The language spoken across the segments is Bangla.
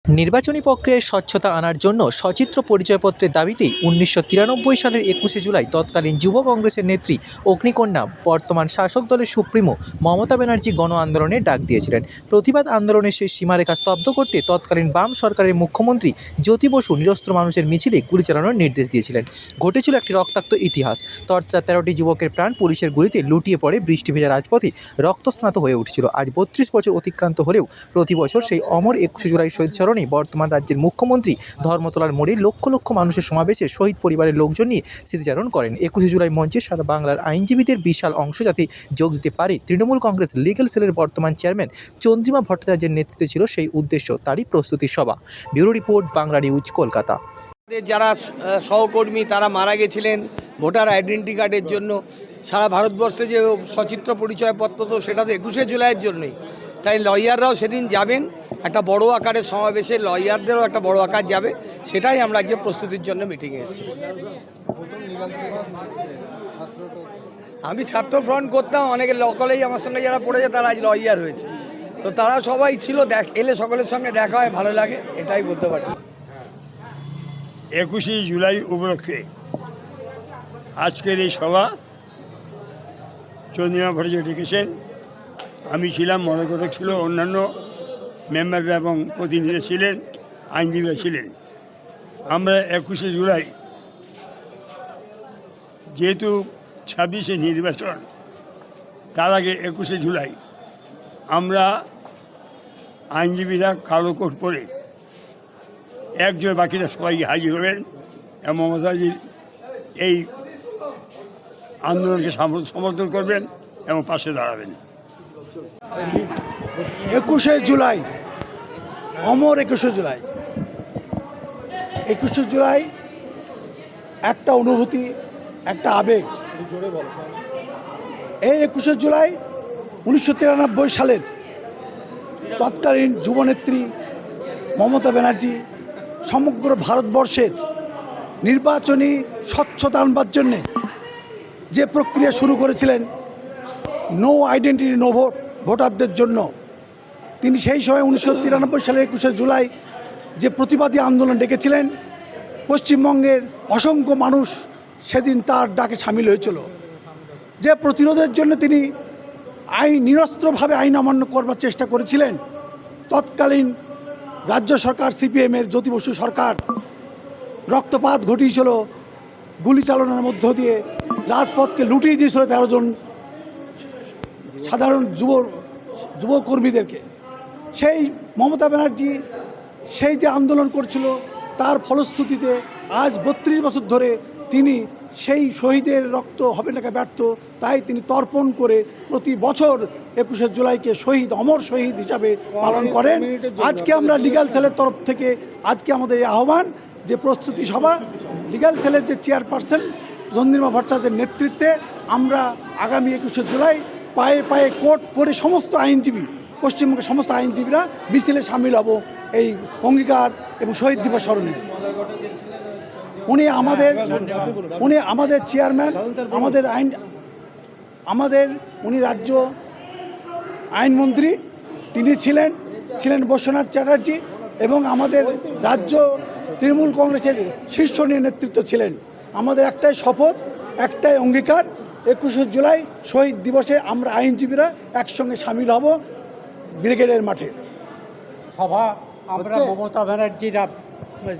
নির্বাচনী প্রক্রিয়ায় স্বচ্ছতা আনার জন্য সচিত্র পরিচয়পত্রের দাবিতেই ১৯৯৩ সালের ২১শে জুলাই তৎকালীন যুব কংগ্রেসের নেত্রী অগ্নিকন্যা বর্তমান শাসক দলের সুপ্রিমো মমতা ব্যানার্জি গণ আন্দোলনের ডাক দিয়েছিলেন। প্রতিবাদ আন্দোলনের সেই সীমারেখা স্তব্ধ করতে তৎকালীন বাম সরকারের মুখ্যমন্ত্রী জ্যোতি বসু নিরস্ত্র মানুষের মিছিলে গুলি চালানোর নির্দেশ দিয়েছিলেন। ঘটেছিল একটি রক্তাক্ত ইতিহাস। ১৩টি যুবকের প্রাণ পুলিশের গুলিতে লুটিয়ে পড়ে বৃষ্টি ভেজা রাজপথে রক্তস্নাত হয়ে উঠেছিল। আজ ৩২ বছর অতিক্রান্ত হলেও প্রতি বছর সেই অমর ২১শে জুলাই শহীদ স্মরণে বর্তমান রাজ্যের মুখ্যমন্ত্রী ধর্মতলার মোড়ে লক্ষ লক্ষ মানুষের সমাবেশে শহীদ পরিবারের লোকজন নিয়ে স্মৃতিচারণ করেন। ২১শে জুলাই মঞ্চে সারা বাংলার আইনজীবীদের বিশাল অংশ যাতে যোগ দিতে পারে, তৃণমূল কংগ্রেস লিগ্যাল সেলের বর্তমান চেয়ারম্যান চন্দ্রিমা ভট্টাচার্যের নেতৃত্বে ছিল সেই উদ্দেশ্য, তারই প্রস্তুতি সভা। Bureau report, Bangla news, Kolkata. যারা সহকর্মী তারা মারা গেছিলেন ভোটার আইডেন্টি কার্ডের জন্য, সারা ভারতবর্ষে যে সচিত্র পরিচয়পত্র, তো সেটা তো ২১শে জুলাইয়ের জন্যই। তাই লয়াররাও সেদিন যাবেন, একটা বড় আকারের সমাবেশে লয়ারদেরও একটা বড় আকার যাবে, সেটাই আমরা আজকে প্রস্তুতির জন্য মিটিংয়ে এসেছি। আমি ছাত্র ফ্রন্ট করতাম, অনেকে লোকালেই আমার সঙ্গে যারা পড়েছে তারা আজ লয়ার হয়েছে, তো তারা সবাই ছিল। এলে সকলের সঙ্গে দেখা হয়, ভালো লাগে, এটাই বলতে পারি। ২১শে জুলাই উপলক্ষে আজকের এই সভা চন্দ্রিমা ভট্টাচার্য ডেকেছেন। আমি ছিলাম, মনোকটক ছিল, অন্যান্য মেম্বাররা এবং প্রতিনিধিরা ছিলেন, আইনজীবীরা ছিলেন। আমরা ২১শে জুলাই, যেহেতু ২৬শে নির্বাচন, তার আগে ২১শে জুলাই আমরা আইনজীবীরা কালো কোট পরে একজন, বাকিরা সবাই হাজির হবেন এবং মমতাজির এই আন্দোলনকে সমর্থন করবেন এবং পাশে দাঁড়াবেন। ২১শে জুলাই, অমর ২১শে জুলাই। ২১শে জুলাই একটা অনুভূতি, একটা আবেগ। এই ২১শে জুলাই ১৯৯৩ সালের তৎকালীন যুবনেত্রী মমতা ব্যানার্জি সমগ্র ভারতবর্ষের নির্বাচনী স্বচ্ছতা আনবার জন্যে যে প্রক্রিয়া শুরু করেছিলেন, নো আইডেন্টিটি নো ভোট, ভোটারদের জন্য, তিনি সেই সময় ১৯৯৩ সালের ২১শে জুলাই যে প্রতিবাদী আন্দোলন ডেকেছিলেন, পশ্চিমবঙ্গের অসংখ্য মানুষ সেদিন তার ডাকে সামিল হয়েছিল। যে প্রতিরোধের জন্য তিনি নিরস্ত্রভাবে আইন অমান্য করবার চেষ্টা করেছিলেন, তৎকালীন রাজ্য সরকার সিপিএমের জ্যোতি বসু সরকার রক্তপাত ঘটিয়েছিল, গুলি চালনার মধ্য দিয়ে রাজপথকে লুটিয়ে দিয়েছিল ১৩ জন সাধারণ যুবকর্মীদেরকে। সেই মমতা ব্যানার্জি সেই যে আন্দোলন করছিল, তার ফলশ্রুতিতে আজ ৩২ বছর ধরে তিনি সেই শহীদের রক্ত হবে না ব্যর্থ, তাই তিনি তর্পণ করে প্রতি বছর ২১শে জুলাইকে শহীদ, অমর শহীদ হিসাবে পালন করেন। আজকে আমরা লিগ্যাল সেলের তরফ থেকে আজকে আমাদের এই আহ্বান, যে প্রস্তুতি সভা, লিগ্যাল সেলের যে চেয়ারপারসন চন্দ্রিমা ভট্টাচার্যের নেতৃত্বে আমরা আগামী ২১শে জুলাই পায়ে পায়ে কোট পরে সমস্ত আইনজীবী, পশ্চিমবঙ্গের সমস্ত আইনজীবীরা মিছিলে সামিল হব এই অঙ্গীকার এবং শহীদ দিবস স্মরণে। উনি আমাদের চেয়ারম্যান, উনি রাজ্য আইনমন্ত্রী, তিনি ছিলেন বৈশ্বনাথ চ্যাটার্জি, এবং আমাদের রাজ্য তৃণমূল কংগ্রেসের শীর্ষ নেতৃত্ব ছিলেন। আমাদের একটাই শপথ, একটাই অঙ্গীকার, ২১শে জুলাই শহীদ দিবসে আমরা আইনজীবীরা একসঙ্গে সামিল হব ব্রিগেডের মাঠে। সভা আমরা মমতা ব্যানার্জির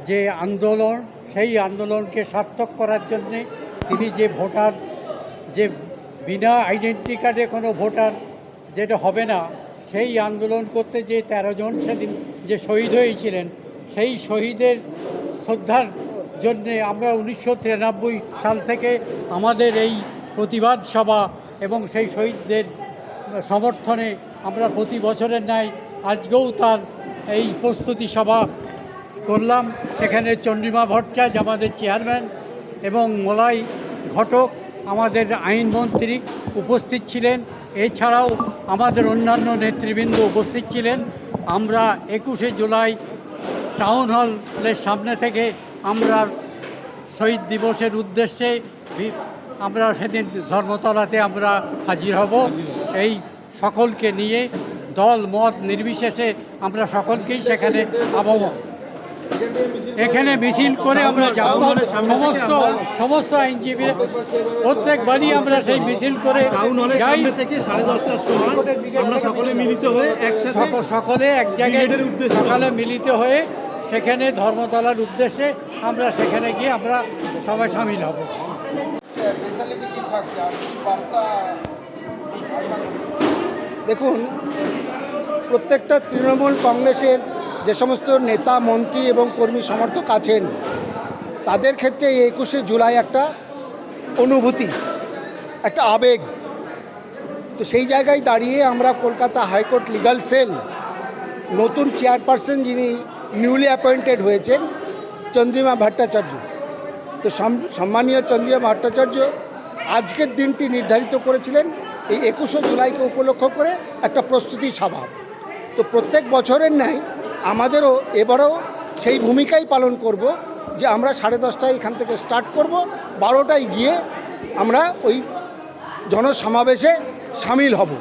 যে আন্দোলন, সেই আন্দোলনকে সার্থক করার জন্যে তিনি যে ভোটার, যে বিনা আইডেন্টি কার্ডে কোনো ভোটার যেটা হবে না, সেই আন্দোলন করতে যে ১৩ জন সেদিন যে শহীদ হয়েছিলেন, সেই শহীদের শ্রদ্ধার জন্যে আমরা ১৯৯৩ সাল থেকে আমাদের এই প্রতিবাদ সভা এবং সেই শহীদদের সমর্থনে আমরা প্রতি বছরের ন্যায় আজকেও তার এই প্রস্তুতি সভা করলাম। সেখানে চন্দ্রিমা ভট্টাচার্য আমাদের চেয়ারম্যান এবং মলাই ঘটক আমাদের আইনমন্ত্রী উপস্থিত ছিলেন, এছাড়াও আমাদের অন্যান্য নেতৃবৃন্দ উপস্থিত ছিলেন। আমরা ২১শে জুলাই টাউন হলের সামনে থেকে আমরা শহীদ দিবসের উদ্দেশ্যে আমরা সেদিন ধর্মতলাতে আমরা হাজির হব। এই সকলকে নিয়ে দল মত নির্বিশেষে আমরা সকলকেই সেখানে আবহাওয়া এখানে মিছিল করে আমরা যাব। সমস্ত আইনজীবী প্রত্যেকবারই আমরা সেই মিছিল করে যাই, আমরা সকলে মিলিত হয়ে সকলে এক জায়গায় সকালে মিলিত হয়ে সেখানে ধর্মতলার উদ্দেশ্যে আমরা সেখানে গিয়ে আমরা সবাই সামিল হব। দেখুন, প্রত্যেকটা তৃণমূল কংগ্রেসের যে সমস্ত নেতা মন্ত্রী এবং কর্মী সমর্থক আছেন তাদের ক্ষেত্রে এই 21শে জুলাই একটা অনুভূতি, একটা আবেগ। তো সেই জায়গায় দাঁড়িয়ে আমরা কলকাতা হাইকোর্ট লিগ্যাল সেল নতুন চেয়ারপারসন যিনি নিউলি অ্যাপয়েন্টেড হয়েছেন চন্দ্রিমা ভট্টাচার্য, তো সম্মানীয় চন্দ্রিমা ভট্টাচার্য আজকের দিনটি নির্ধারিত করেছিলেন এই 21শে জুলাইকে উপলক্ষ করে একটা প্রস্তুতি সভা। তো প্রত্যেক বছরের ন্যায় আমাদেরও এবারও সেই ভূমিকাই পালন করব যে আমরা 10:30টায় এখান থেকে স্টার্ট করব, 12টায় গিয়ে আমরা ওই জনসমাবেশে সামিল হব।